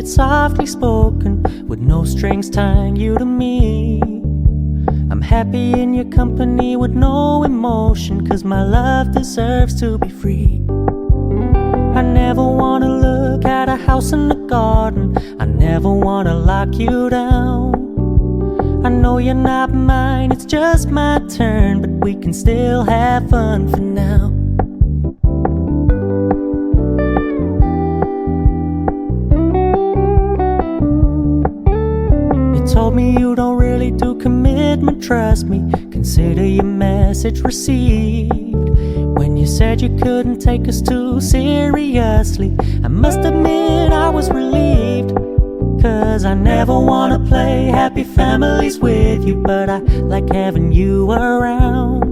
it's softly spoken, with no strings tying you to me. I'm happy in your company with no emotion, 'cause my love deserves to be free. I never wanna look at a house in the garden, I never wanna lock you down. I know you're not mine, it's just my turn, but we can still have fun for now. You told me you don't really do commitment, trust me, consider your message received. When you said you couldn't take us too seriously, I must admit I was relieved. 'Cause I never wanna play happy families with you, but I like having you around.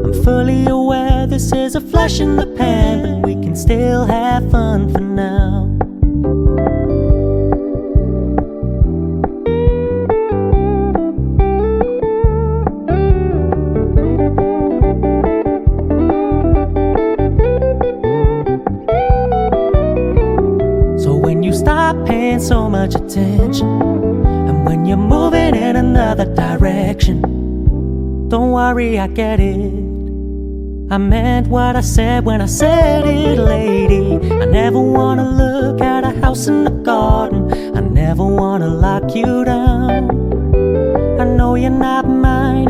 I'm fully aware this is a flash in the pan, but we can still have fun for now. Stop paying so much attention, and when you're moving in another direction, don't worry, I get it. I meant what I said when I said it, lady. I never wanna look at a house in the garden, I never wanna lock you down. I know you're not mine.